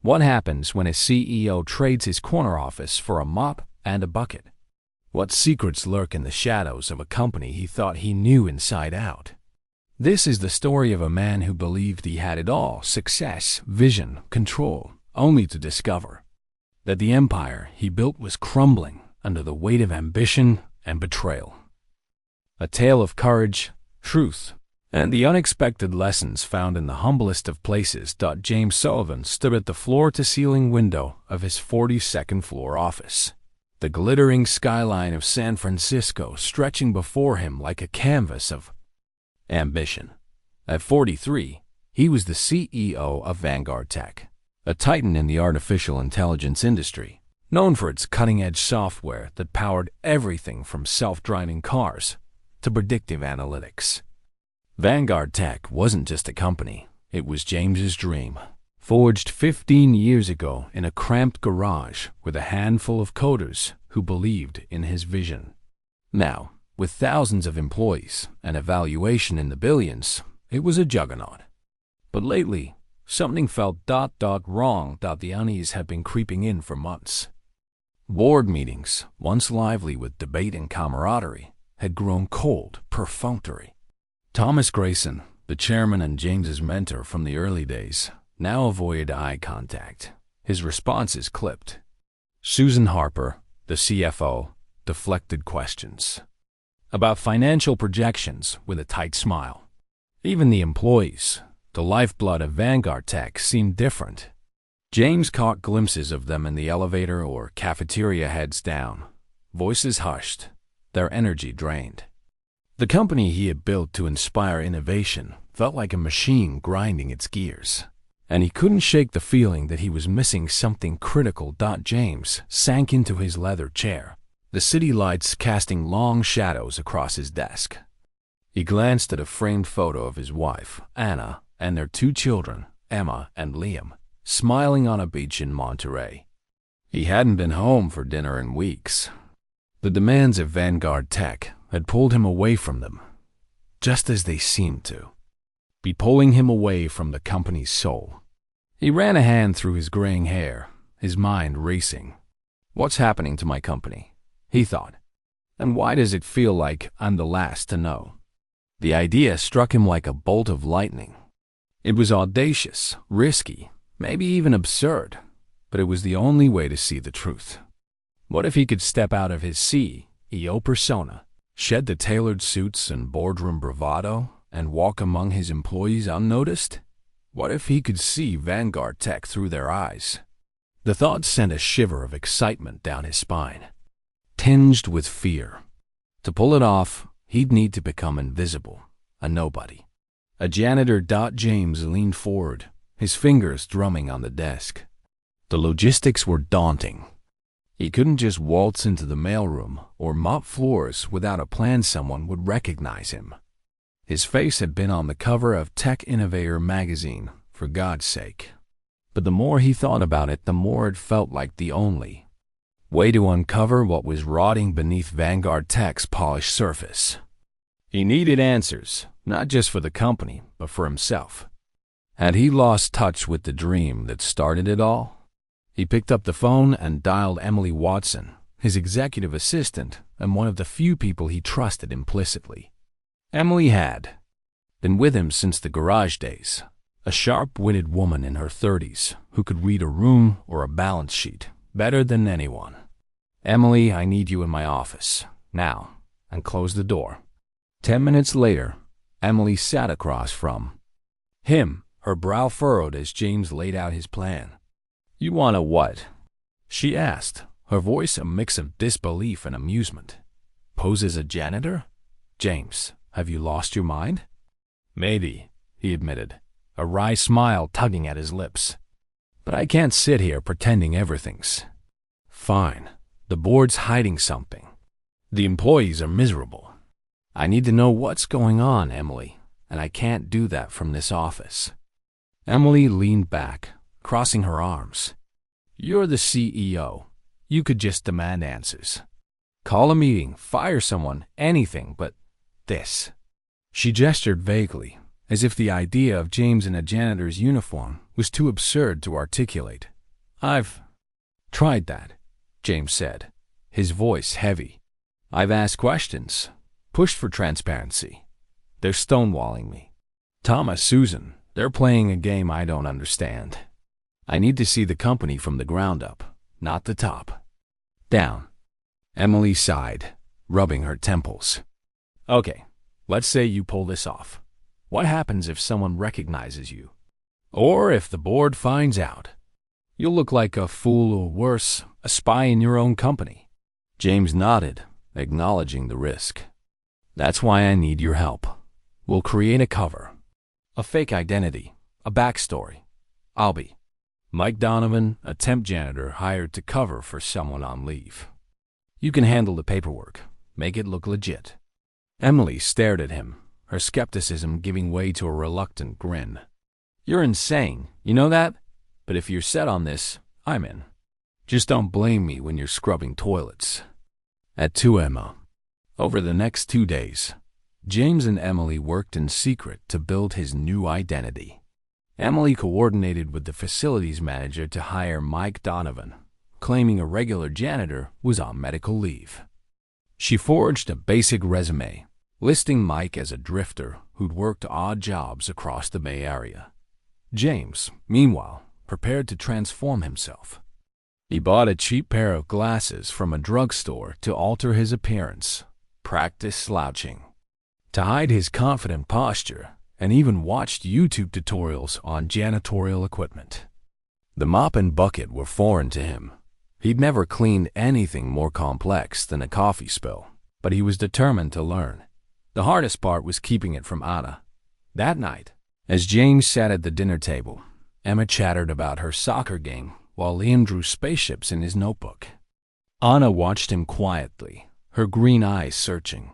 What happens when a CEO trades his corner office for a mop and a bucket? What secrets lurk in the shadows of a company he thought he knew inside out? This is the story of a man who believed he had it all: success, vision, control, only to discover that the empire he built was crumbling under the weight of ambition and betrayal. A tale of courage, truth, and the unexpected lessons found in the humblest of places. James Sullivan stood at the floor-to-ceiling window of his 42nd floor office, the glittering skyline of San Francisco stretching before him like a canvas of ambition. At 43, he was the CEO of VanguardTech, a titan in the artificial intelligence industry, known for its cutting-edge software that powered everything from self-driving cars to predictive analytics. VanguardTech wasn't just a company, it was James's dream, forged 15 years ago in a cramped garage with a handful of coders who believed in his vision. Now, with thousands of employees and a valuation in the billions, it was a juggernaut. But lately, something felt wrong. The unease had been creeping in for months. Board meetings, once lively with debate and camaraderie, had grown cold, perfunctory. Thomas Grayson, the chairman and James's mentor from the early days, now avoided eye contact, his responses clipped. Susan Harper, the CFO, deflected questions about financial projections with a tight smile. Even the employees, the lifeblood of VanguardTech, seemed different. James caught glimpses of them in the elevator or cafeteria, heads down, voices hushed, their energy drained. The company he had built to inspire innovation felt like a machine grinding its gears, and he couldn't shake the feeling that he was missing something critical. James sank into his leather chair, the city lights casting long shadows across his desk. He glanced at a framed photo of his wife, Anna, and their two children, Emma and Liam, smiling on a beach in Monterey. He hadn't been home for dinner in weeks. The demands of VanguardTech had pulled him away from them, just as they seemed to be pulling him away from the company's soul. He ran a hand through his graying hair, his mind racing. What's happening to my company? He thought. And why does it feel like I'm the last to know? The idea struck him like a bolt of lightning. It was audacious, risky, maybe even absurd, but it was the only way to see the truth. What if he could step out of his CEO persona, shed the tailored suits and boardroom bravado, and walk among his employees unnoticed? What if he could see VanguardTech through their eyes? The thought sent a shiver of excitement down his spine, tinged with fear. To pull it off, he'd need to become invisible, a nobody. A janitor. James leaned forward, his fingers drumming on the desk. The logistics were daunting. He couldn't just waltz into the mailroom or mop floors without a plan someone would recognize him. His face had been on the cover of Tech Innovator magazine, for God's sake. But the more he thought about it, the more it felt like the only way to uncover what was rotting beneath VanguardTech's polished surface. He needed answers, not just for the company, but for himself. Had he lost touch with the dream that started it all? He picked up the phone and dialed Emily Watson, his executive assistant and one of the few people he trusted implicitly. Emily had been with him since the garage days, a sharp-witted woman in her 30s who could read a room or a balance sheet better than anyone. "Emily, I need you in my office, now," and closed the door. 10 minutes later, Emily sat across from him, her brow furrowed as James laid out his plan. "You want a what?" she asked, her voice a mix of disbelief and amusement. "Pose as a janitor? James, have you lost your mind?" "Maybe," he admitted, a wry smile tugging at his lips. "But I can't sit here pretending everything's fine. The board's hiding something. The employees are miserable. I need to know what's going on, Emily, and I can't do that from this office." Emily leaned back, crossing her arms. "You're the CEO. You could just demand answers. Call a meeting, fire someone, anything but this." She gestured vaguely, as if the idea of James in a janitor's uniform was too absurd to articulate. I've tried that, James said, his voice heavy. I've asked questions, pushed for transparency. They're stonewalling me. Thomas, Susan, they're playing a game I don't understand. I need to see the company from the ground up, not the top down. Emily sighed, rubbing her temples. Okay, let's say you pull this off. What happens if someone recognizes you? Or if the board finds out? You'll look like a fool or worse, a spy in your own company. James nodded, acknowledging the risk. That's why I need your help. We'll create a cover. A fake identity, a backstory. I'll be Mike Donovan, a temp janitor hired to cover for someone on leave. You can handle the paperwork, make it look legit. Emily stared at him, her skepticism giving way to a reluctant grin. You're insane, you know that? But if you're set on this, I'm in. Just don't blame me when you're scrubbing toilets. At 2 a.m. Over the next 2 days, James and Emily worked in secret to build his new identity. Emily coordinated with the facilities manager to hire Mike Donovan, claiming a regular janitor was on medical leave. She forged a basic resume, listing Mike as a drifter who'd worked odd jobs across the Bay Area. James, meanwhile, prepared to transform himself. He bought a cheap pair of glasses from a drugstore to alter his appearance, practice slouching, to hide his confident posture, and even watched YouTube tutorials on janitorial equipment. The mop and bucket were foreign to him. He'd never cleaned anything more complex than a coffee spill, but he was determined to learn. The hardest part was keeping it from Anna. That night, as James sat at the dinner table, Emma chattered about her soccer game while Liam drew spaceships in his notebook. Anna watched him quietly, her green eyes searching.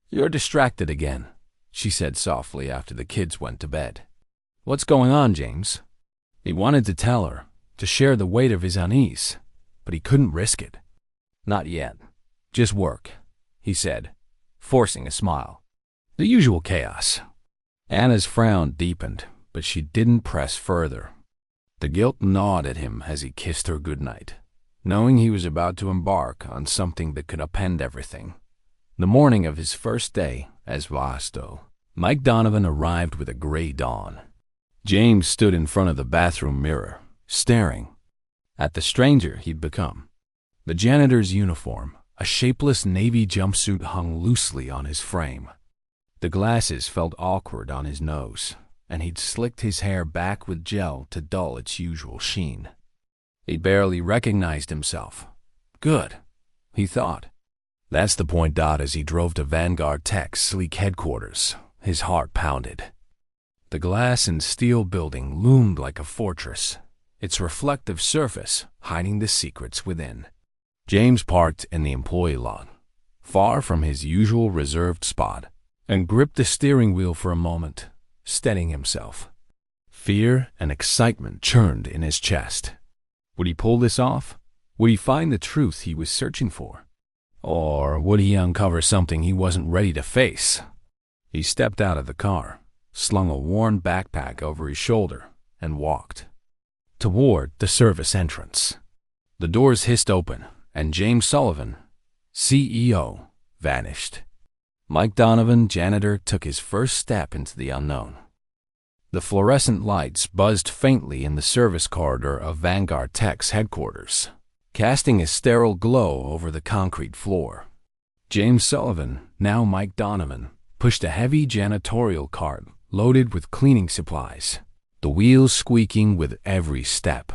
"You're distracted again," she said softly after the kids went to bed. "What's going on, James?" He wanted to tell her, to share the weight of his unease, but he couldn't risk it. "Not yet. Just work," he said, forcing a smile. The usual chaos. Anna's frown deepened, but she didn't press further. The guilt gnawed at him as he kissed her goodnight, knowing he was about to embark on something that could upend everything. The morning of his first day as Vasto, Mike Donovan arrived with a gray dawn. James stood in front of the bathroom mirror, staring at the stranger he'd become. The janitor's uniform, a shapeless navy jumpsuit, hung loosely on his frame. The glasses felt awkward on his nose, and he'd slicked his hair back with gel to dull its usual sheen. He barely recognized himself. Good, he thought. That's the point. As he drove to VanguardTech's sleek headquarters, his heart pounded. The glass and steel building loomed like a fortress, its reflective surface hiding the secrets within. James parked in the employee lot, far from his usual reserved spot, and gripped the steering wheel for a moment, steadying himself. Fear and excitement churned in his chest. Would he pull this off? Would he find the truth he was searching for? Or would he uncover something he wasn't ready to face? He stepped out of the car, slung a worn backpack over his shoulder, and walked toward the service entrance. The doors hissed open, and James Sullivan, CEO, vanished. Mike Donovan, janitor, took his first step into the unknown. The fluorescent lights buzzed faintly in the service corridor of VanguardTech's headquarters, casting a sterile glow over the concrete floor. James Sullivan, now Mike Donovan, pushed a heavy janitorial cart loaded with cleaning supplies, the wheels squeaking with every step.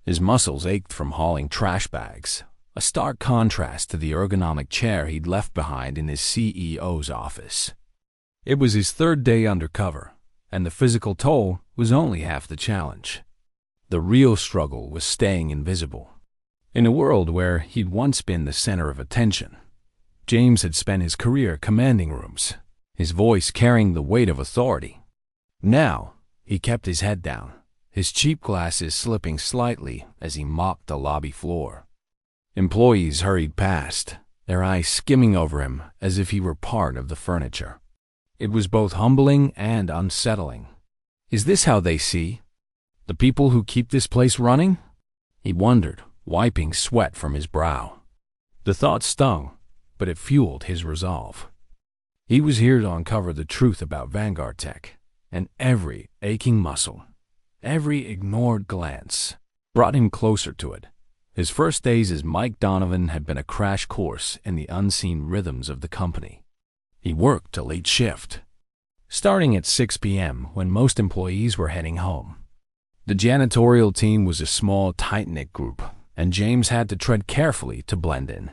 His muscles ached from hauling trash bags, a stark contrast to the ergonomic chair he'd left behind in his CEO's office. It was his third day undercover, and the physical toll was only half the challenge. The real struggle was staying invisible. In a world where he'd once been the center of attention, James had spent his career commanding rooms, his voice carrying the weight of authority. Now, he kept his head down, his cheap glasses slipping slightly as he mopped the lobby floor. Employees hurried past, their eyes skimming over him as if he were part of the furniture. It was both humbling and unsettling. Is this how they see the people who keep this place running? He wondered, wiping sweat from his brow. The thought stung, but it fueled his resolve. He was here to uncover the truth about VanguardTech, and every aching muscle, every ignored glance, brought him closer to it. His first days as Mike Donovan had been a crash course in the unseen rhythms of the company. He worked a late shift, starting at 6 p.m. when most employees were heading home. The janitorial team was a small, tight-knit group, and James had to tread carefully to blend in.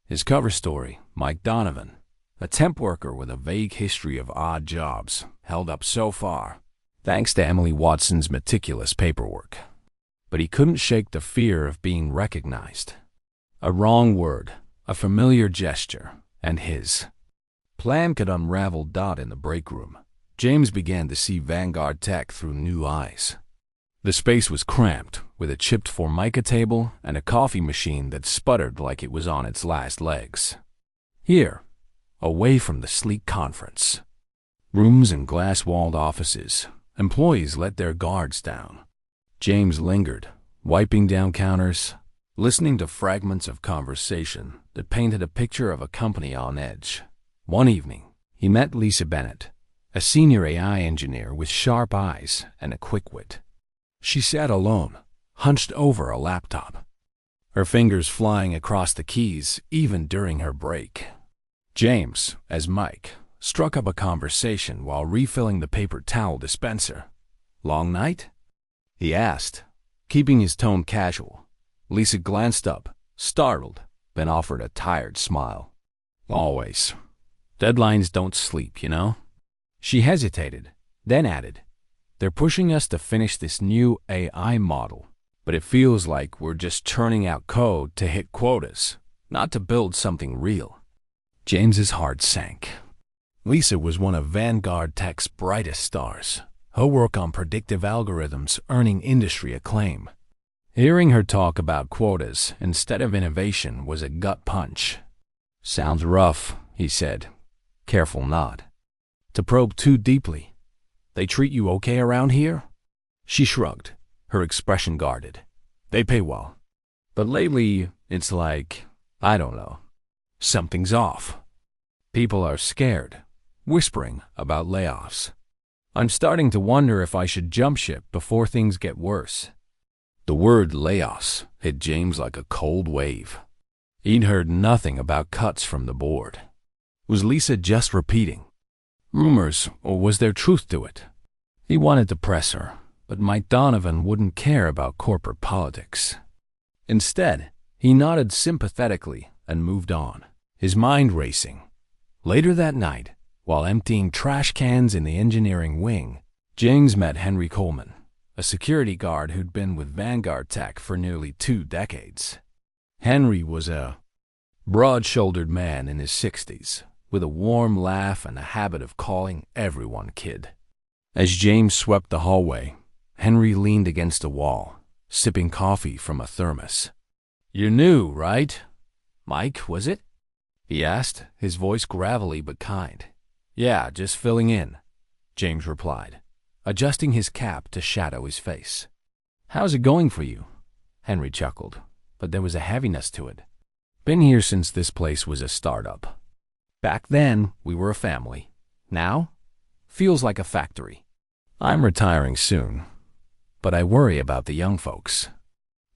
His cover story, Mike Donovan, a temp worker with a vague history of odd jobs, held up so far, thanks to Emily Watson's meticulous paperwork. But he couldn't shake the fear of being recognized. A wrong word, a familiar gesture, and his plan could unravel. In the break room, James began to see VanguardTech through new eyes. The space was cramped, with a chipped Formica table and a coffee machine that sputtered like it was on its last legs. Here, away from the sleek conference rooms and glass-walled offices, employees let their guards down. James lingered, wiping down counters, listening to fragments of conversation that painted a picture of a company on edge. One evening, he met Lisa Bennett, a senior AI engineer with sharp eyes and a quick wit. She sat alone, hunched over a laptop, her fingers flying across the keys even during her break. James, as Mike, struck up a conversation while refilling the paper towel dispenser. "Long night?" he asked, keeping his tone casual. Lisa glanced up, startled, then offered a tired smile. "Always. Deadlines don't sleep, you know?" She hesitated, then added, "They're pushing us to finish this new AI model, but it feels like we're just churning out code to hit quotas, not to build something real." James's heart sank. Lisa was one of VanguardTech's brightest stars, her work on predictive algorithms earning industry acclaim. Hearing her talk about quotas instead of innovation was a gut punch. "Sounds rough," he said. Careful nod. "To probe too deeply. They treat you okay around here?" She shrugged, her expression guarded. "They pay well. But lately, it's like, I don't know. Something's off. People are scared, whispering about layoffs. I'm starting to wonder if I should jump ship before things get worse." The word layoffs hit James like a cold wave. He'd heard nothing about cuts from the board. Was Lisa just repeating rumors, or was there truth to it? He wanted to press her, but Mike Donovan wouldn't care about corporate politics. Instead, he nodded sympathetically and moved on, his mind racing. Later that night, while emptying trash cans in the engineering wing, James met Henry Coleman, a security guard who'd been with VanguardTech for nearly 2 decades. Henry was a broad-shouldered man in his 60s, with a warm laugh and a habit of calling everyone kid. As James swept the hallway, Henry leaned against a wall, sipping coffee from a thermos. "You're new, right? Mike, was it?" he asked, his voice gravelly but kind. "Yeah, just filling in," James replied, adjusting his cap to shadow his face. "How's it going for you?" Henry chuckled, but there was a heaviness to it. "Been here since this place was a startup. Back then, we were a family. Now, feels like a factory. I'm retiring soon, but I worry about the young folks.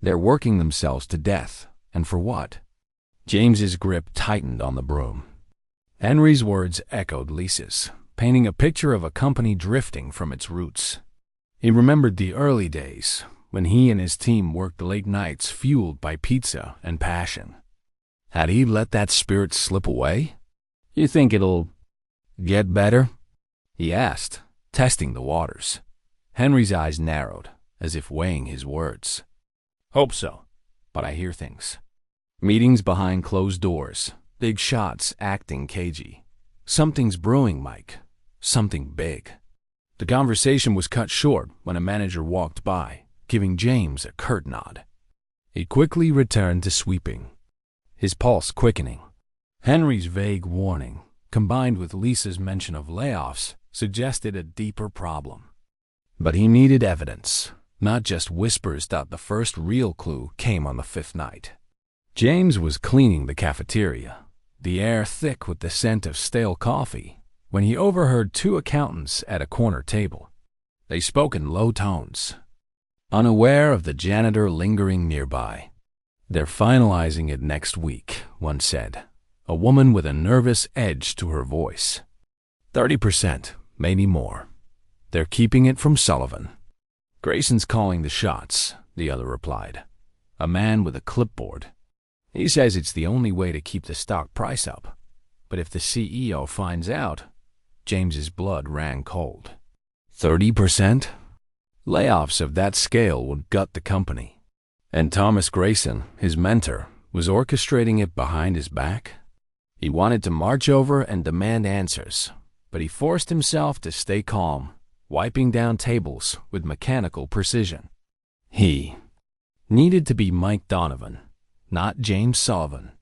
They're working themselves to death, and for what?" James's grip tightened on the broom. Henry's words echoed Lisa's, painting a picture of a company drifting from its roots. He remembered the early days when he and his team worked late nights fueled by pizza and passion. Had he let that spirit slip away? "You think it'll get better?" he asked, testing the waters. Henry's eyes narrowed, as if weighing his words. "Hope so, but I hear things. Meetings behind closed doors, big shots acting cagey. Something's brewing, Mike. Something big." The conversation was cut short when a manager walked by, giving James a curt nod. He quickly returned to sweeping, his pulse quickening. Henry's vague warning, combined with Lisa's mention of layoffs, suggested a deeper problem. But he needed evidence, not just whispers. The first real clue came on the fifth night. James was cleaning the cafeteria, the air thick with the scent of stale coffee, when he overheard two accountants at a corner table. They spoke in low tones, unaware of the janitor lingering nearby. "They're finalizing it next week," one said, a woman with a nervous edge to her voice. 30%, maybe more. "They're keeping it from Sullivan." "Grayson's calling the shots," the other replied, a man with a clipboard. "He says it's the only way to keep the stock price up. But if the CEO finds out..." James's blood ran cold. 30%? Layoffs of that scale would gut the company. And Thomas Grayson, his mentor, was orchestrating it behind his back? He wanted to march over and demand answers, but he forced himself to stay calm, wiping down tables with mechanical precision. He needed to be Mike Donovan, not James Sullivan.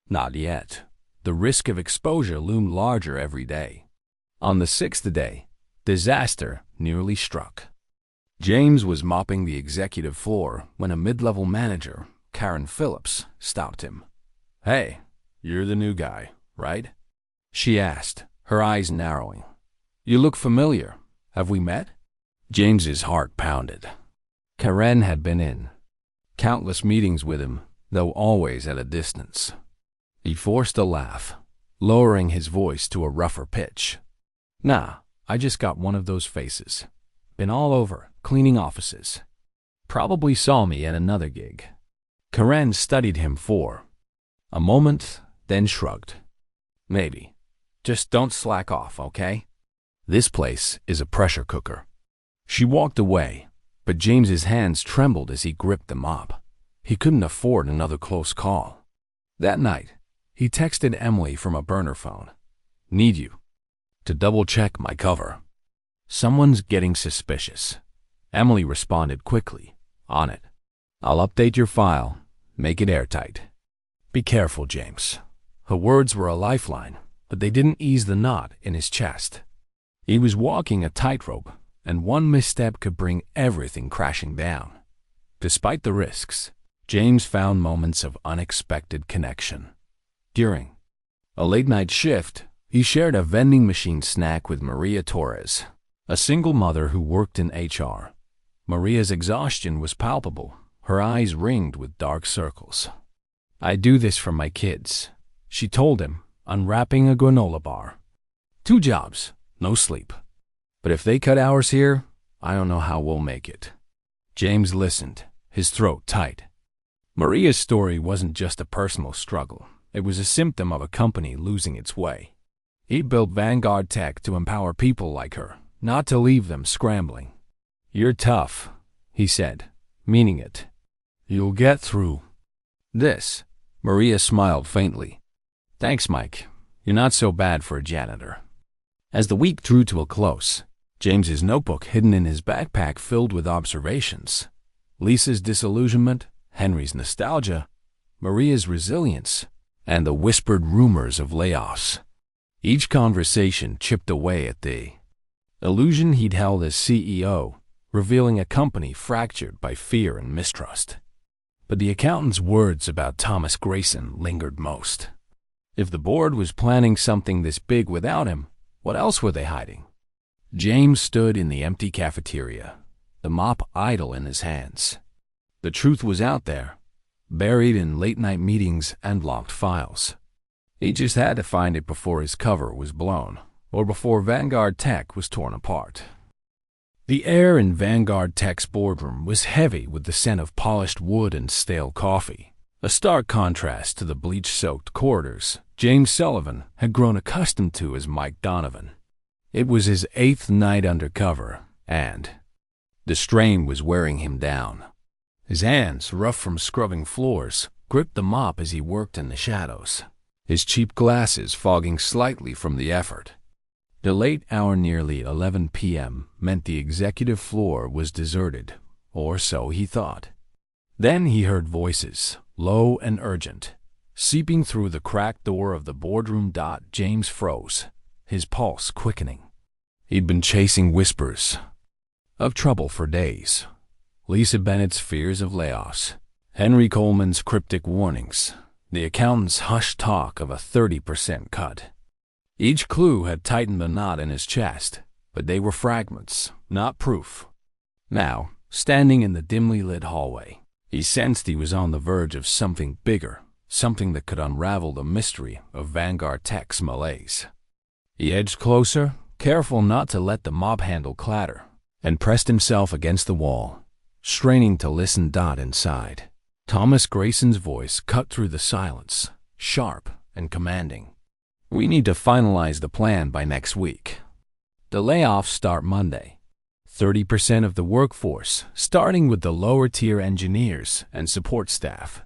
Not yet. The risk of exposure loomed larger every day. On the sixth day, disaster nearly struck. James was mopping the executive floor when a mid-level manager, Karen Phillips, stopped him. "Hey, you're the new guy, right?" she asked, her eyes narrowing. "You look familiar. Have we met?" James's heart pounded. Karen had been in countless meetings with him, though always at a distance. He forced a laugh, lowering his voice to a rougher pitch. "Nah, I just got one of those faces. Been all over, cleaning offices. Probably saw me at another gig." Karen studied him for a moment, then shrugged. "Maybe. Just don't slack off, okay? This place is a pressure cooker." She walked away, but James's hands trembled as he gripped the mop. He couldn't afford another close call. That night, he texted Emily from a burner phone. "Need you to double-check my cover. Someone's getting suspicious." Emily responded quickly. "On it. I'll update your file. Make it airtight." "Be careful, James." Her words were a lifeline, but they didn't ease the knot in his chest. He was walking a tightrope, and one misstep could bring everything crashing down. Despite the risks, James found moments of unexpected connection. During a late-night shift, he shared a vending machine snack with Maria Torres, a single mother who worked in HR. Maria's exhaustion was palpable, her eyes ringed with dark circles. "I do this for my kids," she told him, unwrapping a granola bar. "2 jobs, no sleep. But if they cut hours here, I don't know how we'll make it." James listened, his throat tight. Maria's story wasn't just a personal struggle. It was a symptom of a company losing its way. He built VanguardTech to empower people like her, not to leave them scrambling. "You're tough," he said, meaning it. "You'll get through this." Maria smiled faintly. "Thanks, Mike. You're not so bad for a janitor." As the week drew to a close, James's notebook hidden in his backpack filled with observations. Lisa's disillusionment, Henry's nostalgia, Maria's resilience, and the whispered rumors of layoffs. Each conversation chipped away at the illusion he'd held as CEO, revealing a company fractured by fear and mistrust. But the accountant's words about Thomas Grayson lingered most. If the board was planning something this big without him, what else were they hiding? James stood in the empty cafeteria, the mop idle in his hands. The truth was out there, buried in late-night meetings and locked files. He just had to find it before his cover was blown, or before VanguardTech was torn apart. The air in VanguardTech's boardroom was heavy with the scent of polished wood and stale coffee, a stark contrast to the bleach-soaked corridors James Sullivan had grown accustomed to as Mike Donovan. It was his 8th night undercover, and the strain was wearing him down. His hands, rough from scrubbing floors, gripped the mop as he worked in the shadows, his cheap glasses fogging slightly from the effort. The late hour, nearly 11 p.m., meant the executive floor was deserted, or so he thought. Then he heard voices, low and urgent, seeping through the cracked door of the boardroom. James froze, his pulse quickening. He'd been chasing whispers of trouble for days. Lisa Bennett's fears of layoffs, Henry Coleman's cryptic warnings, the accountant's hushed talk of a 30% cut. Each clue had tightened the knot in his chest, but they were fragments, not proof. Now, standing in the dimly lit hallway, he sensed he was on the verge of something bigger, something that could unravel the mystery of VanguardTech's malaise. He edged closer, careful not to let the mop handle clatter, and pressed himself against the wall, straining to listen. Inside, Thomas Grayson's voice cut through the silence, sharp and commanding. "We need to finalize the plan by next week. The layoffs start Monday. 30% of the workforce, starting with the lower-tier engineers and support staff.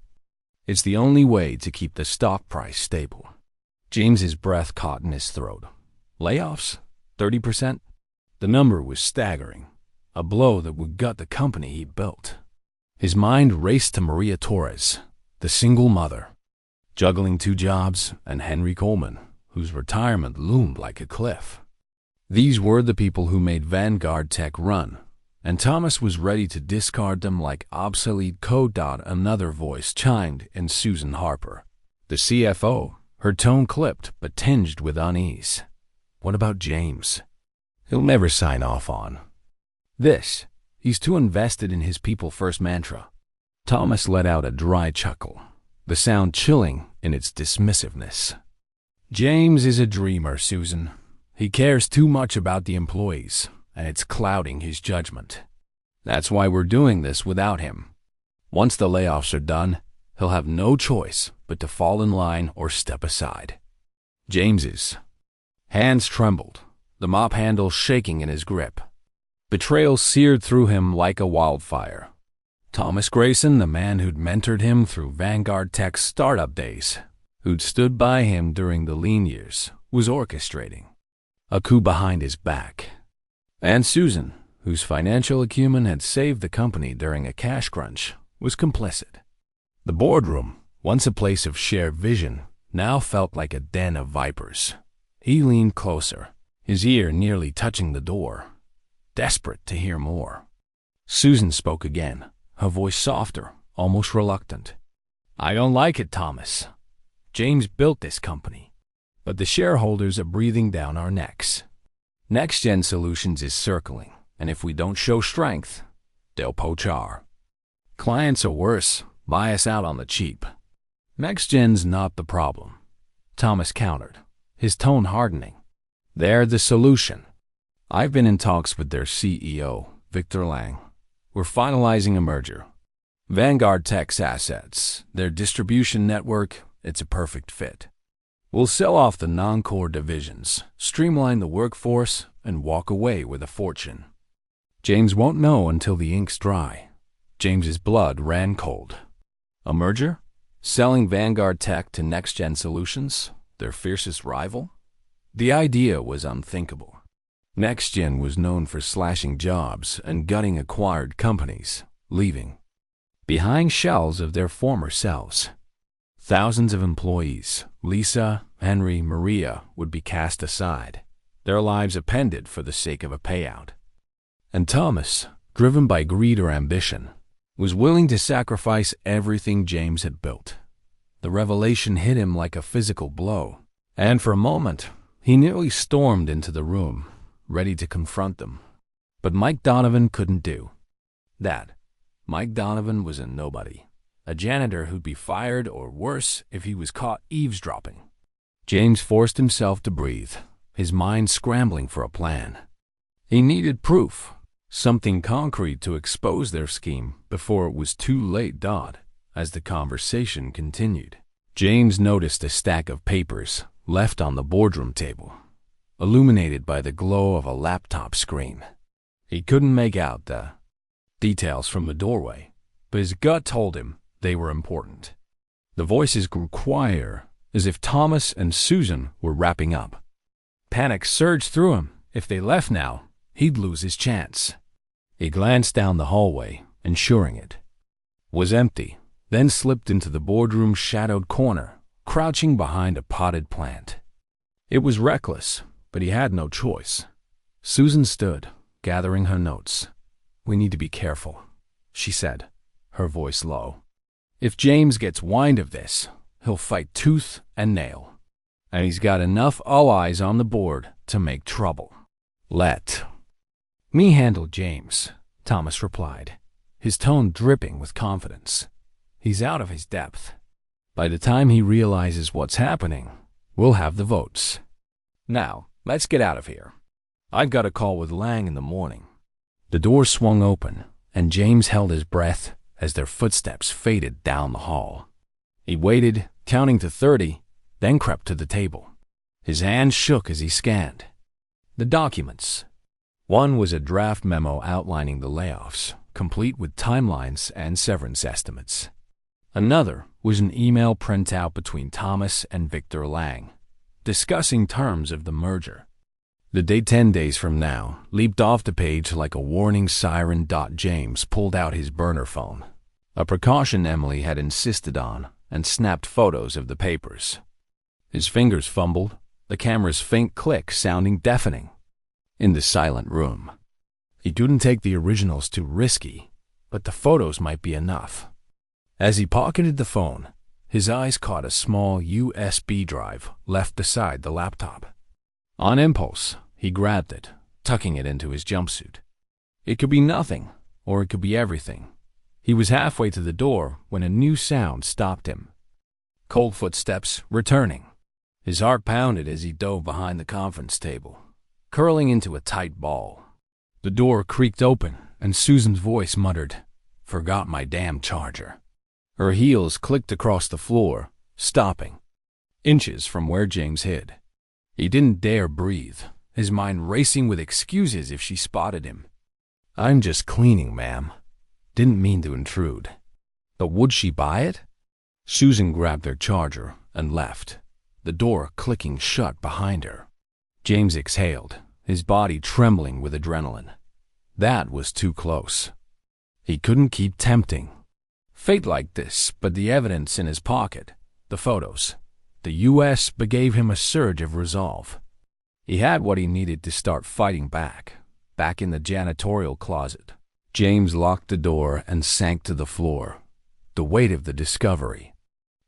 It's the only way to keep the stock price stable." James's breath caught in his throat. Layoffs? 30%? The number was staggering, a blow that would gut the company he built. His mind raced to Maria Torres, the single mother, juggling 2 jobs, and Henry Coleman, whose retirement loomed like a cliff. These were the people who made VanguardTech run, and Thomas was ready to discard them like obsolete code. Another voice chimed in Susan Harper, the CFO, her tone clipped but tinged with unease. "What about James? He'll never sign off on this. He's too invested in his people-first mantra." Thomas let out a dry chuckle, the sound chilling in its dismissiveness. "James is a dreamer, Susan. He cares too much about the employees, and it's clouding his judgment. That's why we're doing this without him. Once the layoffs are done, he'll have no choice but to fall in line or step aside." James's hands trembled, the mop handle shaking in his grip. Betrayal seared through him like a wildfire. Thomas Grayson, the man who'd mentored him through VanguardTech's startup days, who'd stood by him during the lean years, was orchestrating a coup behind his back. And Susan, whose financial acumen had saved the company during a cash crunch, was complicit. The boardroom, once a place of shared vision, now felt like a den of vipers. He leaned closer, his ear nearly touching the door, desperate to hear more. Susan spoke again, her voice softer, almost reluctant. "I don't like it, Thomas. James built this company, but the shareholders are breathing down our necks. Next-Gen Solutions is circling, and if we don't show strength, they'll poach our clients or worse, buy us out on the cheap." "Next-Gen's not the problem," Thomas countered, his tone hardening. "They're the solution. I've been in talks with their CEO, Victor Lang. We're finalizing a merger. VanguardTech's assets, their distribution network, it's a perfect fit. We'll sell off the non-core divisions, streamline the workforce, and walk away with a fortune. James won't know until the ink's dry." James's blood ran cold. A merger? Selling VanguardTech to Next-Gen Solutions, their fiercest rival? The idea was unthinkable. Next-Gen was known for slashing jobs and gutting acquired companies, leaving behind shells of their former selves. Thousands of employees, Lisa, Henry, Maria, would be cast aside, their lives appended for the sake of a payout. And Thomas, driven by greed or ambition, was willing to sacrifice everything James had built. The revelation hit him like a physical blow, and for a moment, he nearly stormed into the room, ready to confront them. But Mike Donovan couldn't do that. Mike Donovan was a nobody, a janitor who'd be fired or worse if he was caught eavesdropping. James forced himself to breathe, his mind scrambling for a plan. He needed proof, something concrete to expose their scheme before it was too late. As the conversation continued, James noticed a stack of papers left on the boardroom table, illuminated by the glow of a laptop screen. He couldn't make out the details from the doorway, but his gut told him they were important. The voices grew quieter, as if Thomas and Susan were wrapping up. Panic surged through him. If they left now, he'd lose his chance. He glanced down the hallway, ensuring it was empty, then slipped into the boardroom's shadowed corner, crouching behind a potted plant. It was reckless, but he had no choice. Susan stood, gathering her notes. "We need to be careful," she said, her voice low. If James gets wind of this, he'll fight tooth and nail. And he's got enough all eyes on the board to make trouble. Let me handle James, Thomas replied, his tone dripping with confidence. He's out of his depth. By the time he realizes what's happening, we'll have the votes. Now, let's get out of here. I've got a call with Lang in the morning. The door swung open, and James held his breath as their footsteps faded down the hall. He waited, counting to 30, then crept to the table. His hand shook as he scanned the documents. One was a draft memo outlining the layoffs, complete with timelines and severance estimates. Another was an email printout between Thomas and Victor Lang, discussing terms of the merger. The date 10 days from now leaped off the page like a warning siren. James pulled out his burner phone, a precaution Emily had insisted on, and snapped photos of the papers. His fingers fumbled, the camera's faint click sounding deafening. In the silent room, he couldn't take the originals too risky, but the photos might be enough. As he pocketed the phone, his eyes caught a small USB drive left beside the laptop. On impulse, he grabbed it, tucking it into his jumpsuit. It could be nothing, or it could be everything. He was halfway to the door when a new sound stopped him. Cold footsteps returning. His heart pounded as he dove behind the conference table, curling into a tight ball. The door creaked open, and Susan's voice muttered, "Forgot my damn charger." Her heels clicked across the floor, stopping, inches from where James hid. He didn't dare breathe, his mind racing with excuses if she spotted him. "I'm just cleaning, ma'am. Didn't mean to intrude." But would she buy it? Susan grabbed their charger and left, the door clicking shut behind her. James exhaled, his body trembling with adrenaline. That was too close. He couldn't keep tempting fate like this, but the evidence in his pocket, the photos, the USB gave him a surge of resolve. He had what he needed to start fighting back in the janitorial closet. James locked the door and sank to the floor, the weight of the discovery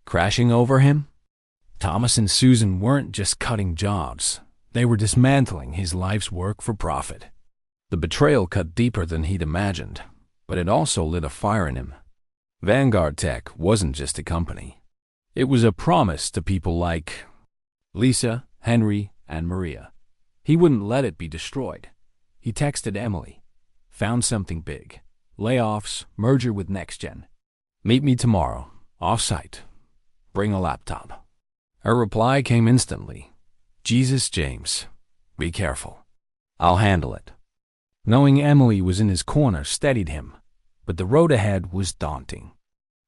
crashing over him. Thomas and Susan weren't just cutting jobs. They were dismantling his life's work for profit. The betrayal cut deeper than he'd imagined, but it also lit a fire in him. VanguardTech wasn't just a company. It was a promise to people like Lisa, Henry, and Maria. He wouldn't let it be destroyed. He texted Emily. Found something big. Layoffs, merger with NextGen. Meet me tomorrow, off-site. Bring a laptop. Her reply came instantly. Jesus, James, be careful. I'll handle it. Knowing Emily was in his corner steadied him, but the road ahead was daunting.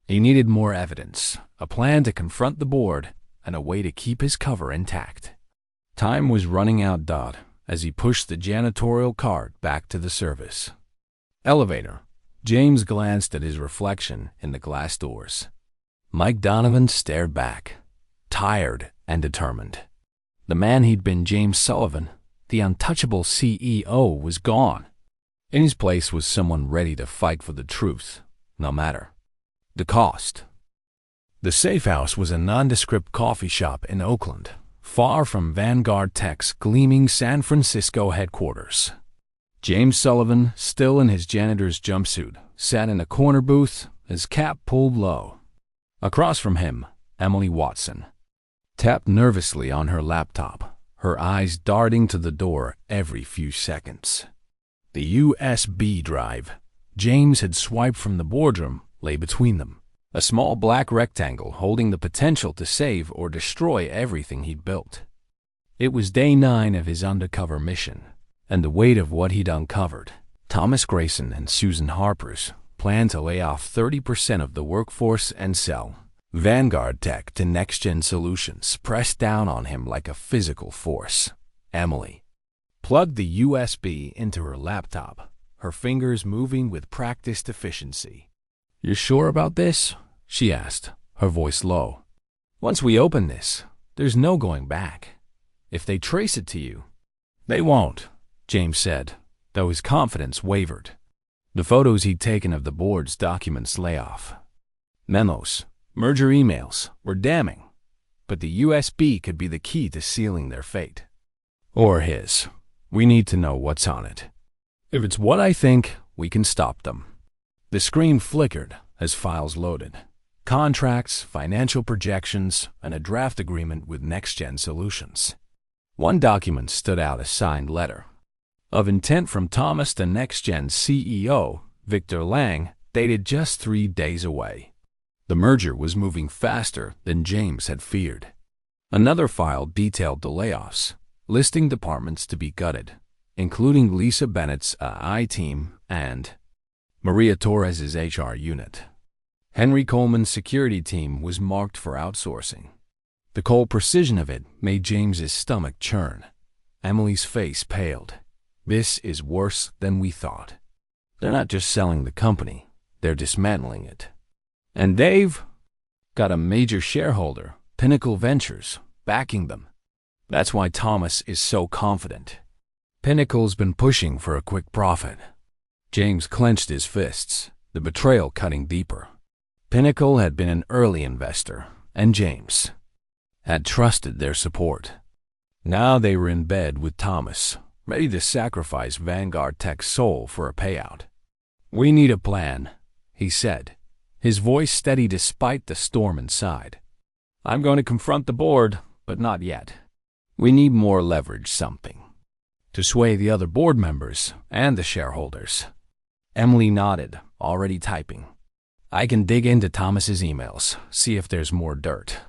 He needed more evidence, a plan to confront the board, and a way to keep his cover intact. Time was running out. As he pushed the janitorial cart back to the service elevator, James glanced at his reflection in the glass doors. Mike Donovan stared back, tired and determined. The man he'd been, James Sullivan, the untouchable CEO, was gone. In his place was someone ready to fight for the truth, no matter the cost. The Safe House was a nondescript coffee shop in Oakland, far from VanguardTech's gleaming San Francisco headquarters. James Sullivan, still in his janitor's jumpsuit, sat in a corner booth, his cap pulled low. Across from him, Emily Watson tapped nervously on her laptop, her eyes darting to the door every few seconds. The USB drive James had swiped from the boardroom lay between them, a small black rectangle holding the potential to save or destroy everything he'd built. It was day 9 of his undercover mission, and the weight of what he'd uncovered. Thomas Grayson and Susan Harper's planned to lay off 30% of the workforce and sell VanguardTech to NextGen Solutions pressed down on him like a physical force. Emily plugged the USB into her laptop, her fingers moving with practiced efficiency. "You're sure about this?" she asked, her voice low. "Once we open this, there's no going back. If they trace it to you..." "They won't," James said, though his confidence wavered. The photos he'd taken of the board's documents layoff, memos, merger emails were damning, but the USB could be the key to sealing their fate. Or his. We need to know what's on it. If it's what I think, we can stop them. The screen flickered as files loaded. Contracts, financial projections, and a draft agreement with NextGen Solutions. One document stood out, a signed letter of intent from Thomas to NextGen's CEO, Victor Lang, dated just 3 days away. The merger was moving faster than James had feared. Another file detailed the layoffs, listing departments to be gutted, including Lisa Bennett's AI team and Maria Torres's HR unit. Henry Coleman's security team was marked for outsourcing. The cold precision of it made James's stomach churn. Emily's face paled. This is worse than we thought. They're not just selling the company, they're dismantling it. And Dave got a major shareholder, Pinnacle Ventures, backing them. That's why Thomas is so confident. Pinnacle's been pushing for a quick profit. James clenched his fists, the betrayal cutting deeper. Pinnacle had been an early investor, and James had trusted their support. Now they were in bed with Thomas, ready to sacrifice VanguardTech's soul for a payout. "We need a plan," he said, his voice steady despite the storm inside. "I'm going to confront the board, but not yet. We need more leverage, something to sway the other board members and the shareholders." Emily nodded, already typing. "I can dig into Thomas's emails, see if there's more dirt.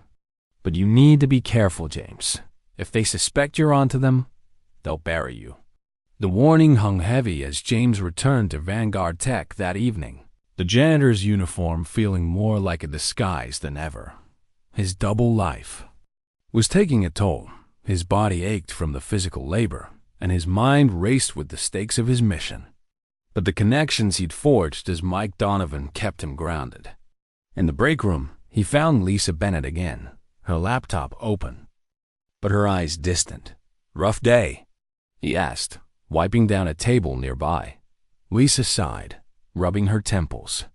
But you need to be careful, James. If they suspect you're onto them, they'll bury you." The warning hung heavy as James returned to VanguardTech that evening, the janitor's uniform feeling more like a disguise than ever. His double life was taking a toll. His body ached from the physical labor, and his mind raced with the stakes of his mission. But the connections he'd forged as Mike Donovan kept him grounded. In the break room, he found Lisa Bennett again, her laptop open, but her eyes distant. "Rough day?" he asked, wiping down a table nearby. Lisa sighed, rubbing her temples.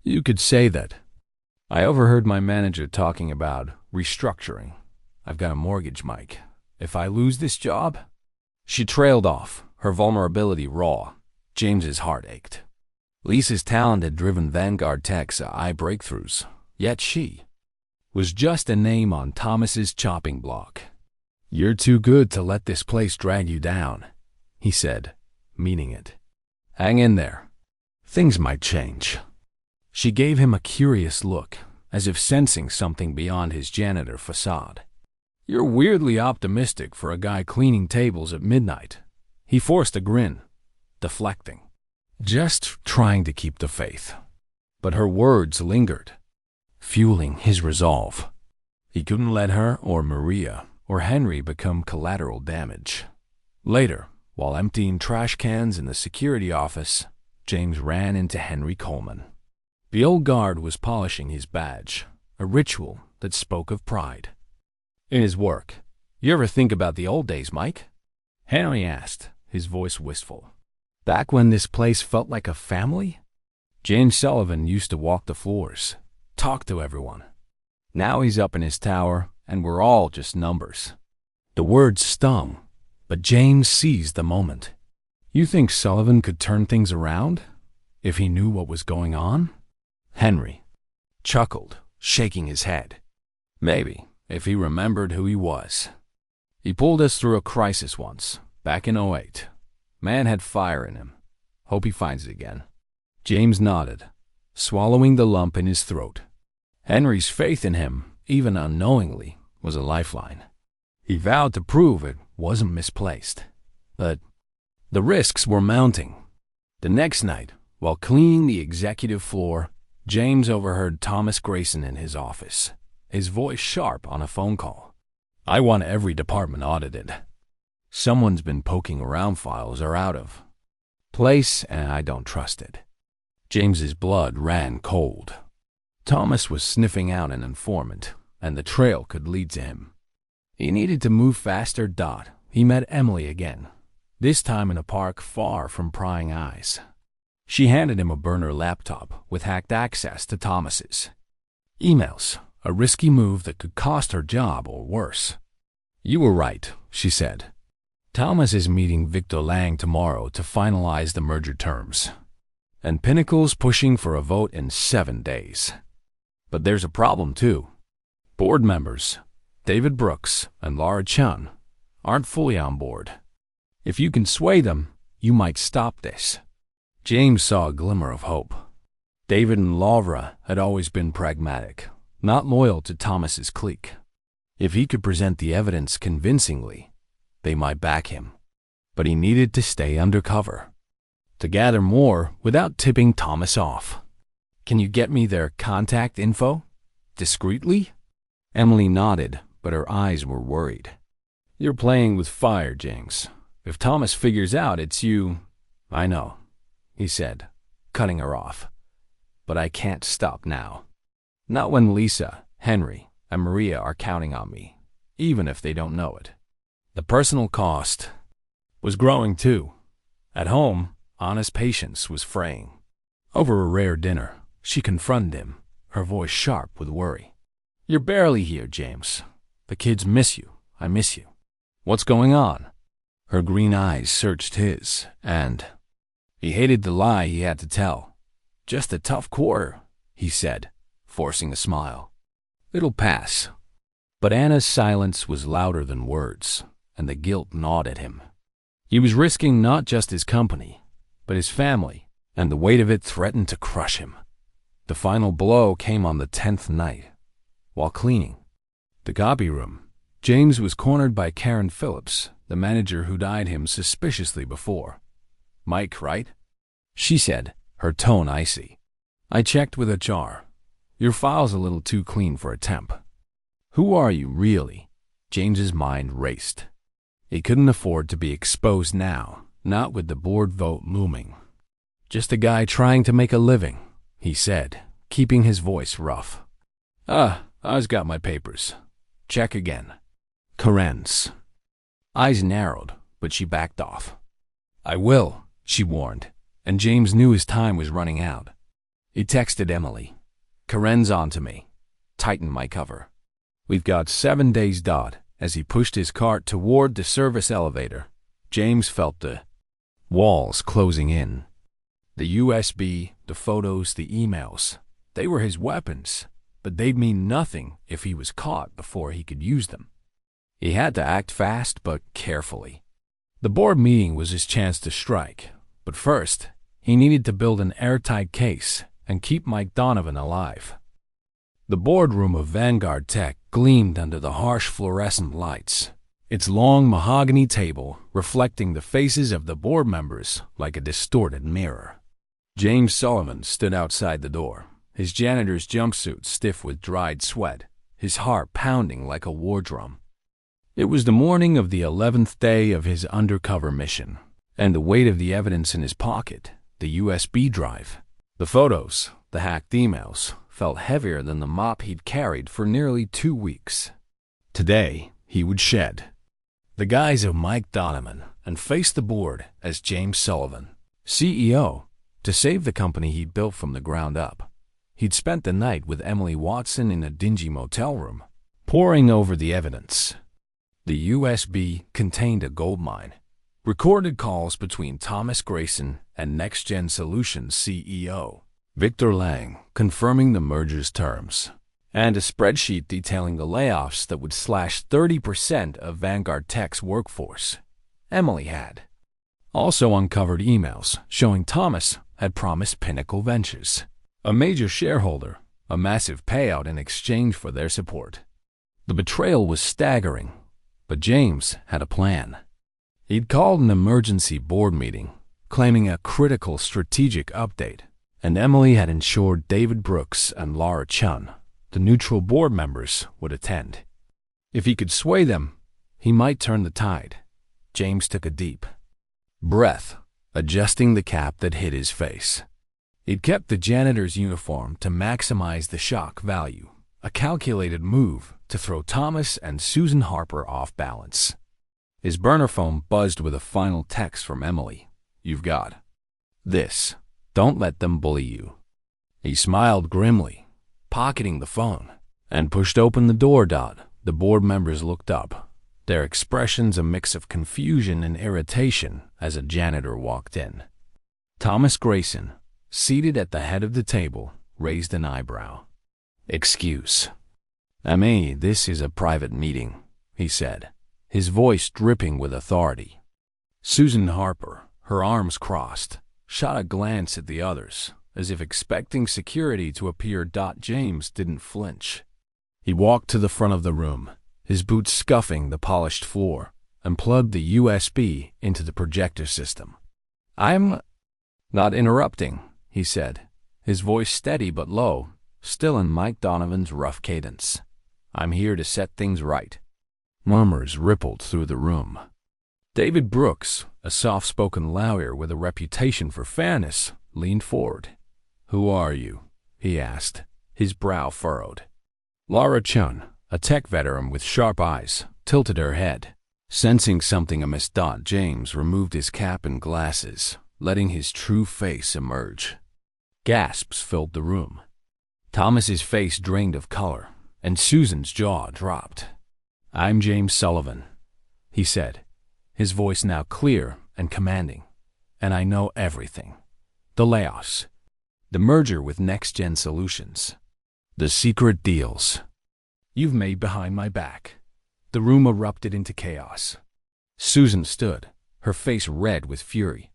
"You could say that. I overheard my manager talking about restructuring. I've got a mortgage, Mike. If I lose this job..." She trailed off, her vulnerability raw. James's heart ached. Lisa's talent had driven VanguardTech's AI breakthroughs, yet she was just a name on Thomas's chopping block. "You're too good to let this place drag you down," he said, meaning it. "Hang in there. Things might change." She gave him a curious look, as if sensing something beyond his janitor facade. "You're weirdly optimistic for a guy cleaning tables at midnight." He forced a grin, deflecting. "Just trying to keep the faith." But her words lingered, fueling his resolve. He couldn't let her or Maria or Henry become collateral damage. Later, while emptying trash cans in the security office, James ran into Henry Coleman. The old guard was polishing his badge, a ritual that spoke of pride in his work. "You ever think about the old days, Mike?" Henry asked, his voice wistful. "Back when this place felt like a family? James Sullivan used to walk the floors, talk to everyone. Now he's up in his tower, and we're all just numbers." The words stung, but James seized the moment. "You think Sullivan could turn things around if he knew what was going on?" Henry chuckled, shaking his head. "Maybe, if he remembered who he was. He pulled us through a crisis once, back in '08. Man had fire in him. Hope he finds it again." James nodded, swallowing the lump in his throat. Henry's faith in him, even unknowingly, was a lifeline. He vowed to prove it wasn't misplaced. But the risks were mounting. The next night, while cleaning the executive floor, James overheard Thomas Grayson in his office, his voice sharp on a phone call. "I want every department audited. Someone's been poking around files are out of place, and I don't trust it." James's blood ran cold. Thomas was sniffing out an informant, and the trail could lead to him. He needed to move faster. He met Emily again, this time in a park far from prying eyes. She handed him a burner laptop with hacked access to Thomas's emails, a risky move that could cost her job or worse. "You were right," she said. "Thomas is meeting Victor Lang tomorrow to finalize the merger terms, and Pinnacle's pushing for a vote in 7 days. But there's a problem too. Board members, David Brooks and Laura Chun, aren't fully on board. If you can sway them, you might stop this." James saw a glimmer of hope. David and Laura had always been pragmatic, not loyal to Thomas's clique. If he could present the evidence convincingly, they might back him. But he needed to stay undercover, to gather more without tipping Thomas off. "Can you get me their contact info? Discreetly?" Emily nodded, but her eyes were worried. "You're playing with fire, James. If Thomas figures out it's you—" "I know," he said, cutting her off. "But I can't stop now. Not when Lisa, Henry, and Maria are counting on me, even if they don't know it." The personal cost was growing too. At home, Anna's patience was fraying. Over a rare dinner, she confronted him, her voice sharp with worry. "You're barely here, James. The kids miss you. I miss you. What's going on?" Her green eyes searched his, and he hated the lie he had to tell. "Just a tough quarter," he said, forcing a smile. "It'll pass." But Anna's silence was louder than words, and the guilt gnawed at him. He was risking not just his company, but his family, and the weight of it threatened to crush him. The final blow came on the 10th night, while cleaning the copy room. James was cornered by Karen Phillips, the manager who'd eyed him suspiciously before. "Mike, right?" she said, her tone icy. "I checked with HR. Your file's a little too clean for a temp." "Who are you, really?" James's mind raced. He couldn't afford to be exposed now, not with the board vote looming. "Just a guy trying to make a living," he said, keeping his voice rough. I've got my papers. Check again." Karen's eyes narrowed, but she backed off. "I will," she warned, and James knew his time was running out. He texted Emily. "Karen's on to me. Tighten my cover. We've got 7 days dot." As he pushed his cart toward the service elevator, James felt the walls closing in. The USB, the photos, the emails, they were his weapons, but they'd mean nothing if he was caught before he could use them. He had to act fast but carefully. The board meeting was his chance to strike, but first, he needed to build an airtight case and keep Mike Donovan alive. The boardroom of VanguardTech gleamed under the harsh fluorescent lights, its long mahogany table reflecting the faces of the board members like a distorted mirror. James Sullivan stood outside the door, his janitor's jumpsuit stiff with dried sweat, his heart pounding like a war drum. It was the morning of the 11th day of his undercover mission, and the weight of the evidence in his pocket, the USB drive, the photos, the hacked emails, felt heavier than the mop he'd carried for nearly 2 weeks. Today, he would shed the guise of Mike Donovan and face the board as James Sullivan, CEO, to save the company he'd built from the ground up. He'd spent the night with Emily Watson in a dingy motel room, poring over the evidence. The USB contained a goldmine, recorded calls between Thomas Grayson and Next Gen Solutions CEO Victor Lang confirming the merger's terms, and a spreadsheet detailing the layoffs that would slash 30% of VanguardTech's workforce. Emily had also uncovered emails showing Thomas had promised Pinnacle Ventures, a major shareholder, a massive payout in exchange for their support. The betrayal was staggering, but James had a plan. He'd called an emergency board meeting, claiming a critical strategic update, and Emily had ensured David Brooks and Laura Chun, the neutral board members, would attend. If he could sway them, he might turn the tide. James took a deep breath, adjusting the cap that hid his face. He'd kept the janitor's uniform to maximize the shock value, a calculated move to throw Thomas and Susan Harper off balance. His burner phone buzzed with a final text from Emily. "You've got this." Don't let them bully you." He smiled grimly, pocketing the phone, and pushed open the door. The board members looked up, their expressions a mix of confusion and irritation as a janitor walked in. Thomas Grayson, seated at the head of the table, raised an eyebrow. "Excuse me, this is a private meeting," he said, his voice dripping with authority. Susan Harper, her arms crossed, shot a glance at the others, as if expecting security to appear. James didn't flinch. He walked to the front of the room, his boots scuffing the polished floor, and plugged the USB into the projector system. "I'm not interrupting," he said, his voice steady but low, still in Mike Donovan's rough cadence. "I'm here to set things right." Murmurs rippled through the room. David Brooks, a soft-spoken lawyer with a reputation for fairness, leaned forward. "Who are you?" he asked, his brow furrowed. Laura Chun, a tech veteran with sharp eyes, tilted her head. Sensing something amiss, James removed his cap and glasses, letting his true face emerge. Gasps filled the room. Thomas's face drained of color, and Susan's jaw dropped. "I'm James Sullivan," he said, his voice now clear and commanding. "And I know everything. The layoffs, the merger with Next Gen Solutions, the secret deals you've made behind my back." The room erupted into chaos. Susan stood, her face red with fury.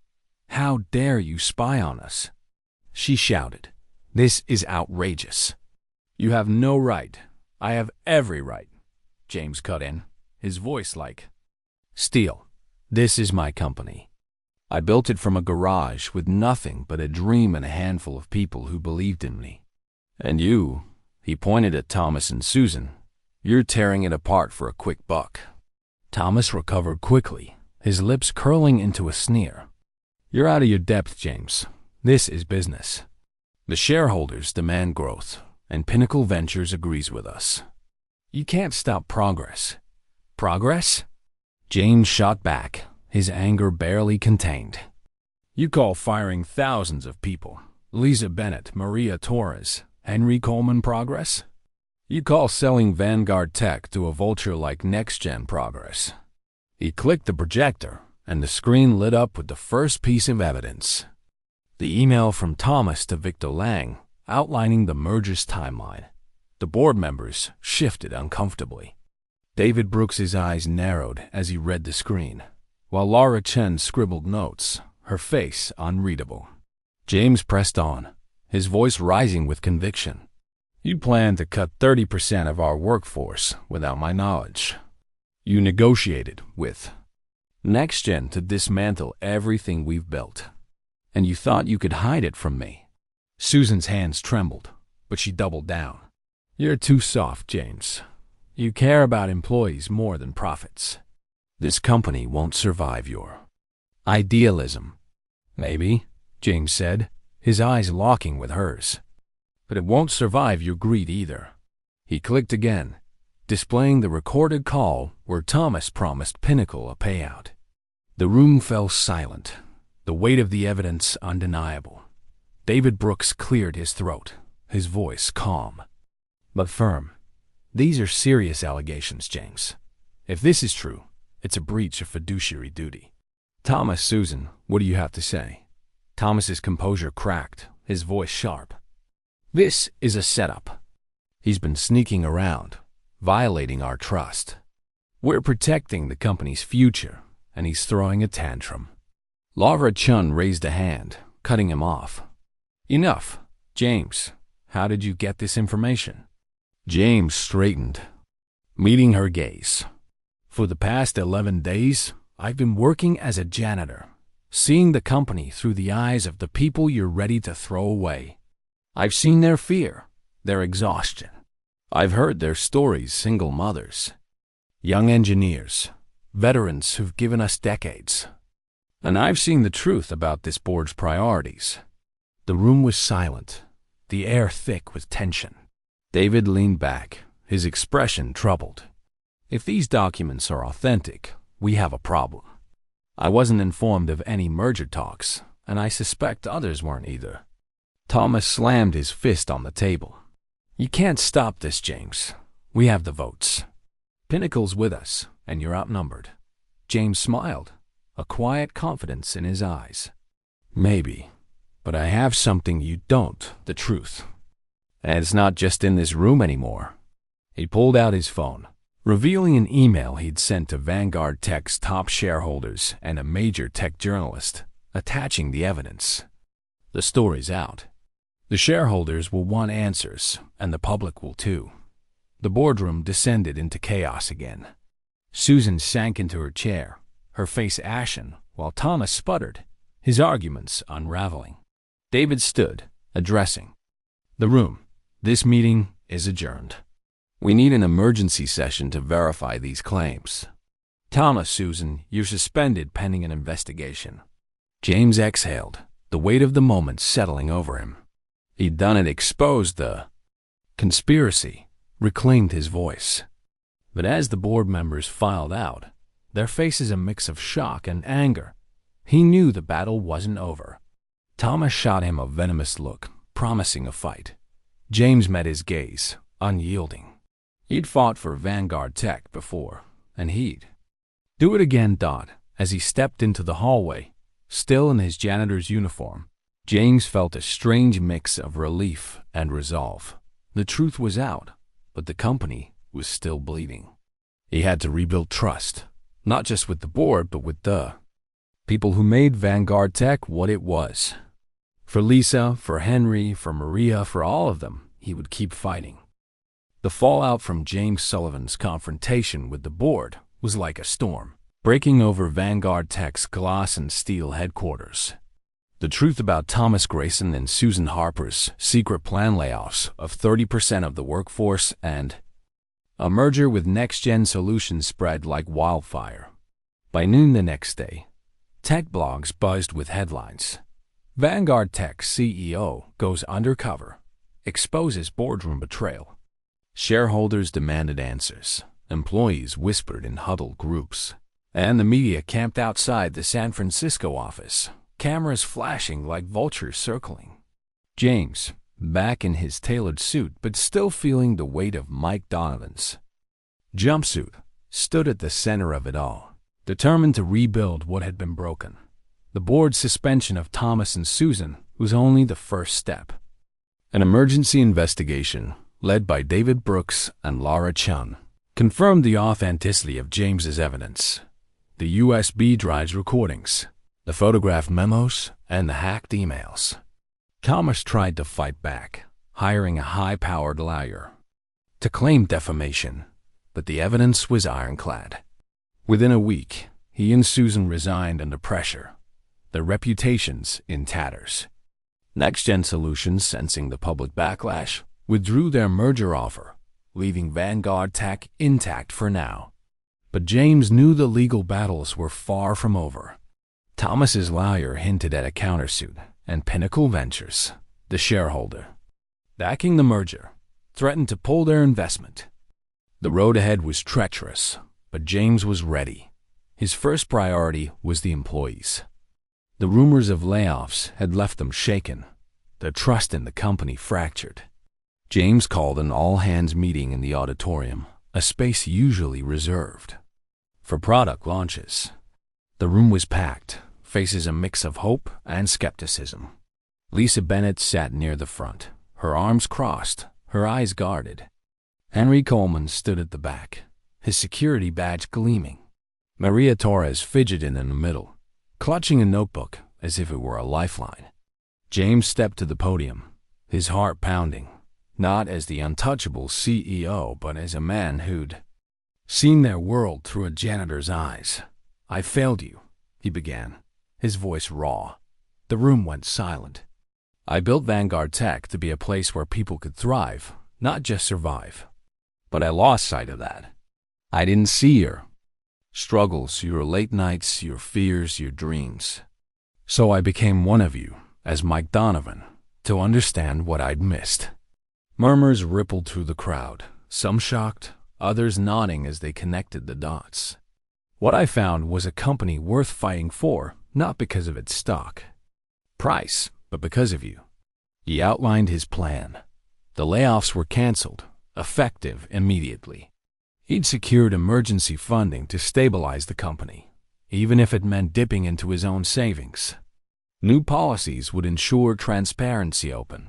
"How dare you spy on us?" she shouted. "This is outrageous." "You have no right. I have every right," James cut in, his voice like steel. "This is my company. I built it from a garage with nothing but a dream and a handful of people who believed in me. And you," he pointed at Thomas and Susan, "you're tearing it apart for a quick buck." Thomas recovered quickly, his lips curling into a sneer. "You're out of your depth, James. This is business. The shareholders demand growth, and Pinnacle Ventures agrees with us. You can't stop progress." "Progress?" James shot back, his anger barely contained. "You call firing thousands of people, Lisa Bennett, Maria Torres, Henry Coleman, progress? You call selling VanguardTech to a vulture like NextGen progress?" He clicked the projector, and the screen lit up with the first piece of evidence. The email from Thomas to Victor Lang, outlining the merger's timeline. The board members shifted uncomfortably. David Brooks's eyes narrowed as he read the screen, while Laura Chen scribbled notes, her face unreadable. James pressed on, his voice rising with conviction. "You plan to cut 30% of our workforce without my knowledge. You negotiated with NextGen to dismantle everything we've built. And you thought you could hide it from me." Susan's hands trembled, but she doubled down. "You're too soft, James. You care about employees more than profits. This company won't survive your idealism." "Maybe," James said, his eyes locking with hers. "But it won't survive your greed either." He clicked again, displaying the recorded call where Thomas promised Pinnacle a payout. The room fell silent, the weight of the evidence undeniable. David Brooks cleared his throat, his voice calm, but firm. "These are serious allegations, James. If this is true, it's a breach of fiduciary duty." "Thomas, Susan, what do you have to say?" Thomas's composure cracked, his voice sharp. "This is a setup. He's been sneaking around, violating our trust. We're protecting the company's future, and he's throwing a tantrum." Laura Chun raised a hand, cutting him off. "Enough. James, how did you get this information?" James straightened, meeting her gaze. "For the past 11 days, I've been working as a janitor, seeing the company through the eyes of the people you're ready to throw away. I've seen their fear, their exhaustion. I've heard their stories, single mothers, young engineers, veterans who've given us decades. And I've seen the truth about this board's priorities." The room was silent, the air thick with tension. David leaned back, his expression troubled. "If these documents are authentic, we have a problem. I wasn't informed of any merger talks, and I suspect others weren't either. Thomas slammed his fist on the table. You can't stop this, James. We have the votes. Pinnacle's with us, and you're outnumbered. James smiled, a quiet confidence in his eyes. Maybe, but I have something you don't, the truth. And it's not just in this room anymore. He pulled out his phone, revealing an email he'd sent to VanguardTech's top shareholders and a major tech journalist, attaching the evidence. The story's out. The shareholders will want answers, and the public will too. The boardroom descended into chaos again. Susan sank into her chair, her face ashen, while Thomas sputtered, his arguments unraveling. David stood, addressing the room. This meeting is adjourned. We need an emergency session to verify these claims. Thomas, Susan, you're suspended pending an investigation. James exhaled, the weight of the moment settling over him. He'd done it, exposed the conspiracy, reclaimed his voice. But as the board members filed out, their faces a mix of shock and anger, he knew the battle wasn't over. Thomas shot him a venomous look, promising a fight. James met his gaze, unyielding. He'd fought for VanguardTech before, and he'd do it again. As he stepped into the hallway, still in his janitor's uniform, James felt a strange mix of relief and resolve. The truth was out, but the company was still bleeding. He had to rebuild trust, not just with the board, but with the people who made VanguardTech what it was. For Lisa, for Henry, for Maria, for all of them, he would keep fighting. The fallout from James Sullivan's confrontation with the board was like a storm, breaking over VanguardTech's glass and steel headquarters. The truth about Thomas Grayson and Susan Harper's secret plan layoffs of 30% of the workforce and a merger with Next Gen Solutions spread like wildfire. By noon the next day, tech blogs buzzed with headlines. VanguardTech CEO goes undercover, exposes boardroom betrayal. Shareholders demanded answers. Employees whispered in huddled groups. And the media camped outside the San Francisco office, cameras flashing like vultures circling. James, back in his tailored suit but still feeling the weight of Mike Donovan's jumpsuit, stood at the center of it all, determined to rebuild what had been broken. The board's suspension of Thomas and Susan was only the first step. An emergency investigation, led by David Brooks and Laura Chun, confirmed the authenticity of James's evidence. The USB drives recordings, the photograph memos, and the hacked emails. Thomas tried to fight back, hiring a high-powered lawyer to claim defamation, but the evidence was ironclad. Within a week, he and Susan resigned under pressure, their reputations in tatters. Next Gen Solutions, sensing the public backlash, withdrew their merger offer, leaving VanguardTech intact for now. But James knew the legal battles were far from over. Thomas's lawyer hinted at a countersuit, and Pinnacle Ventures, the shareholder, backing the merger, threatened to pull their investment. The road ahead was treacherous, but James was ready. His first priority was the employees. The rumors of layoffs had left them shaken, their trust in the company fractured. James called an all-hands meeting in the auditorium, a space usually reserved for product launches. The room was packed, faces a mix of hope and skepticism. Lisa Bennett sat near the front, her arms crossed, her eyes guarded. Henry Coleman stood at the back, his security badge gleaming. Maria Torres fidgeted in the middle, clutching a notebook as if it were a lifeline. James stepped to the podium, his heart pounding, not as the untouchable CEO, but as a man who'd seen their world through a janitor's eyes. "I failed you," he began, his voice raw. The room went silent. "I built VanguardTech to be a place where people could thrive, not just survive. But I lost sight of that. I didn't see your struggles, your late nights, your fears, your dreams. So I became one of you, as Mike Donovan, to understand what I'd missed." Murmurs rippled through the crowd, some shocked, others nodding as they connected the dots. What I found was a company worth fighting for, not because of its stock, price, but because of you. He outlined his plan. The layoffs were canceled, effective immediately. He'd secured emergency funding to stabilize the company, even if it meant dipping into his own savings. New policies would ensure transparency open.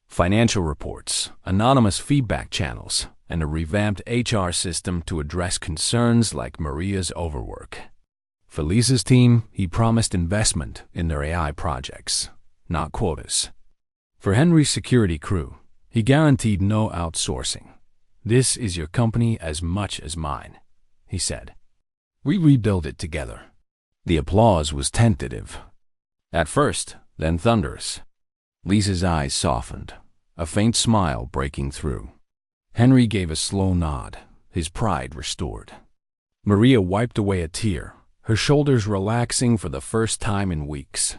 Financial reports, anonymous feedback channels, and a revamped HR system to address concerns like Maria's overwork. For Lisa's team, he promised investment in their AI projects, not quotas. For Henry's security crew, he guaranteed no outsourcing. "This is your company as much as mine," he said. "We rebuild it together." The applause was tentative. At first, then thunderous. Lisa's eyes softened, a faint smile breaking through. Henry gave a slow nod, his pride restored. Maria wiped away a tear, her shoulders relaxing for the first time in weeks.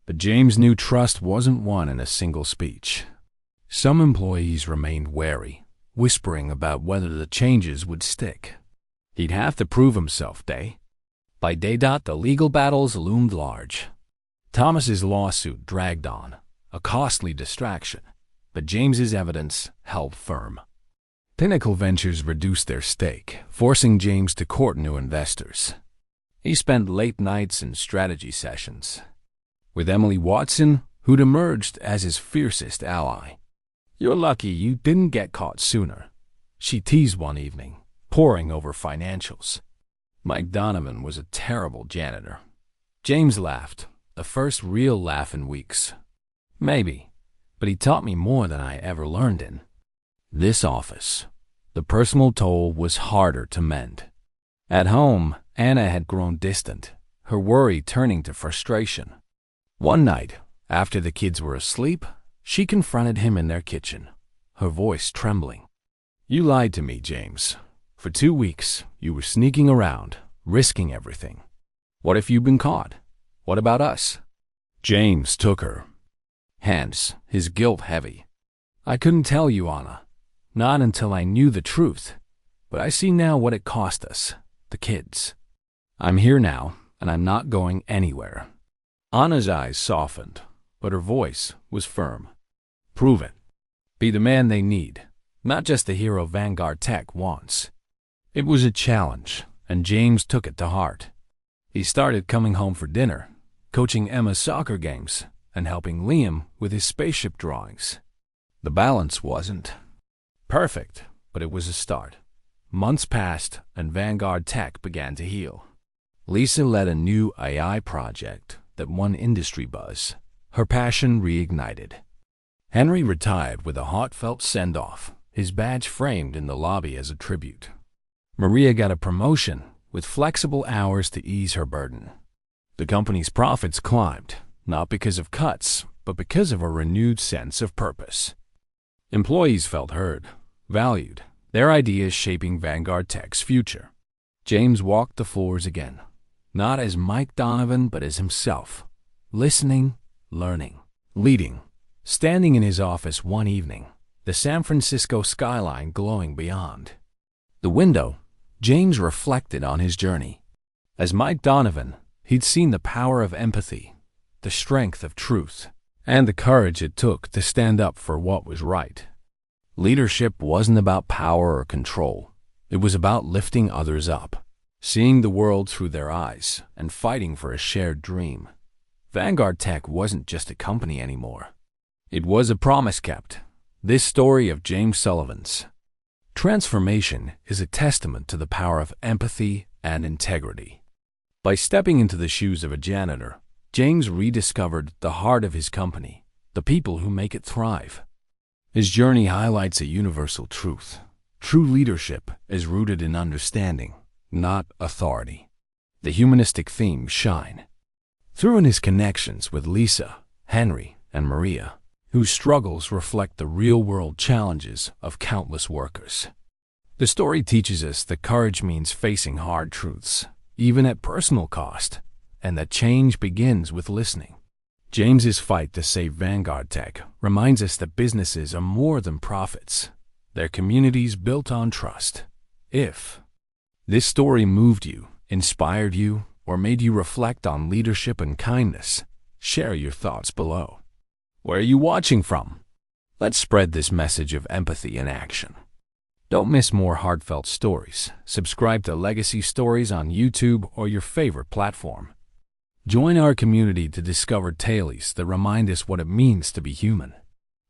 But James knew trust wasn't won in a single speech. Some employees remained wary, whispering about whether the changes would stick. He'd have to prove himself day. By day, the legal battles loomed large. Thomas's lawsuit dragged on, a costly distraction, but James's evidence held firm. Pinnacle Ventures reduced their stake, forcing James to court new investors. He spent late nights in strategy sessions with Emily Watson, who'd emerged as his fiercest ally. "You're lucky you didn't get caught sooner," she teased one evening, poring over financials. Mike Donovan was a terrible janitor. James laughed, the first real laugh in weeks. "Maybe, but he taught me more than I ever learned in this office." The personal toll was harder to mend. At home, Anna had grown distant, her worry turning to frustration. One night, after the kids were asleep, she confronted him in their kitchen, her voice trembling. "You lied to me, James. For 2 weeks, you were sneaking around, risking everything. What if you'd been caught? What about us?" James took her hands, his guilt heavy. "I couldn't tell you, Anna. Not until I knew the truth. But I see now what it cost us, the kids. I'm here now, and I'm not going anywhere." Anna's eyes softened, but her voice was firm. "Prove it. Be the man they need, not just the hero VanguardTech wants." It was a challenge, and James took it to heart. He started coming home for dinner, coaching Emma's soccer games, and helping Liam with his spaceship drawings. The balance wasn't perfect, but it was a start. Months passed, and VanguardTech began to heal. Lisa led a new AI project that won industry buzz. Her passion reignited. Henry retired with a heartfelt send-off, his badge framed in the lobby as a tribute. Maria got a promotion with flexible hours to ease her burden. The company's profits climbed, not because of cuts, but because of a renewed sense of purpose. Employees felt heard, valued, their ideas shaping VanguardTech's future. James walked the floors again, not as Mike Donovan, but as himself, listening, learning, leading. Standing in his office one evening, the San Francisco skyline glowing beyond the window, James reflected on his journey. As Mike Donovan, he'd seen the power of empathy, the strength of truth, and the courage it took to stand up for what was right. Leadership wasn't about power or control. It was about lifting others up, seeing the world through their eyes, and fighting for a shared dream. VanguardTech wasn't just a company anymore. It was a promise kept. This story of James Sullivan's transformation is a testament to the power of empathy and integrity. By stepping into the shoes of a janitor, James rediscovered the heart of his company, the people who make it thrive. His journey highlights a universal truth. True leadership is rooted in understanding, not authority. The humanistic themes shine through in his connections with Lisa, Henry, and Maria, whose struggles reflect the real-world challenges of countless workers. The story teaches us that courage means facing hard truths, even at personal cost, and that change begins with listening. James's fight to save VanguardTech reminds us that businesses are more than profits. They're communities built on trust. If this story moved you, inspired you, or made you reflect on leadership and kindness, Share your thoughts below. Where are you watching from? Let's spread this message of empathy in action. Don't miss more heartfelt stories. Subscribe to Legacy Stories on YouTube or your favorite platform. Join our community to discover tales that remind us what it means to be human.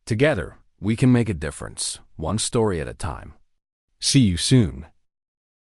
Together, we can make a difference, one story at a time. See you soon.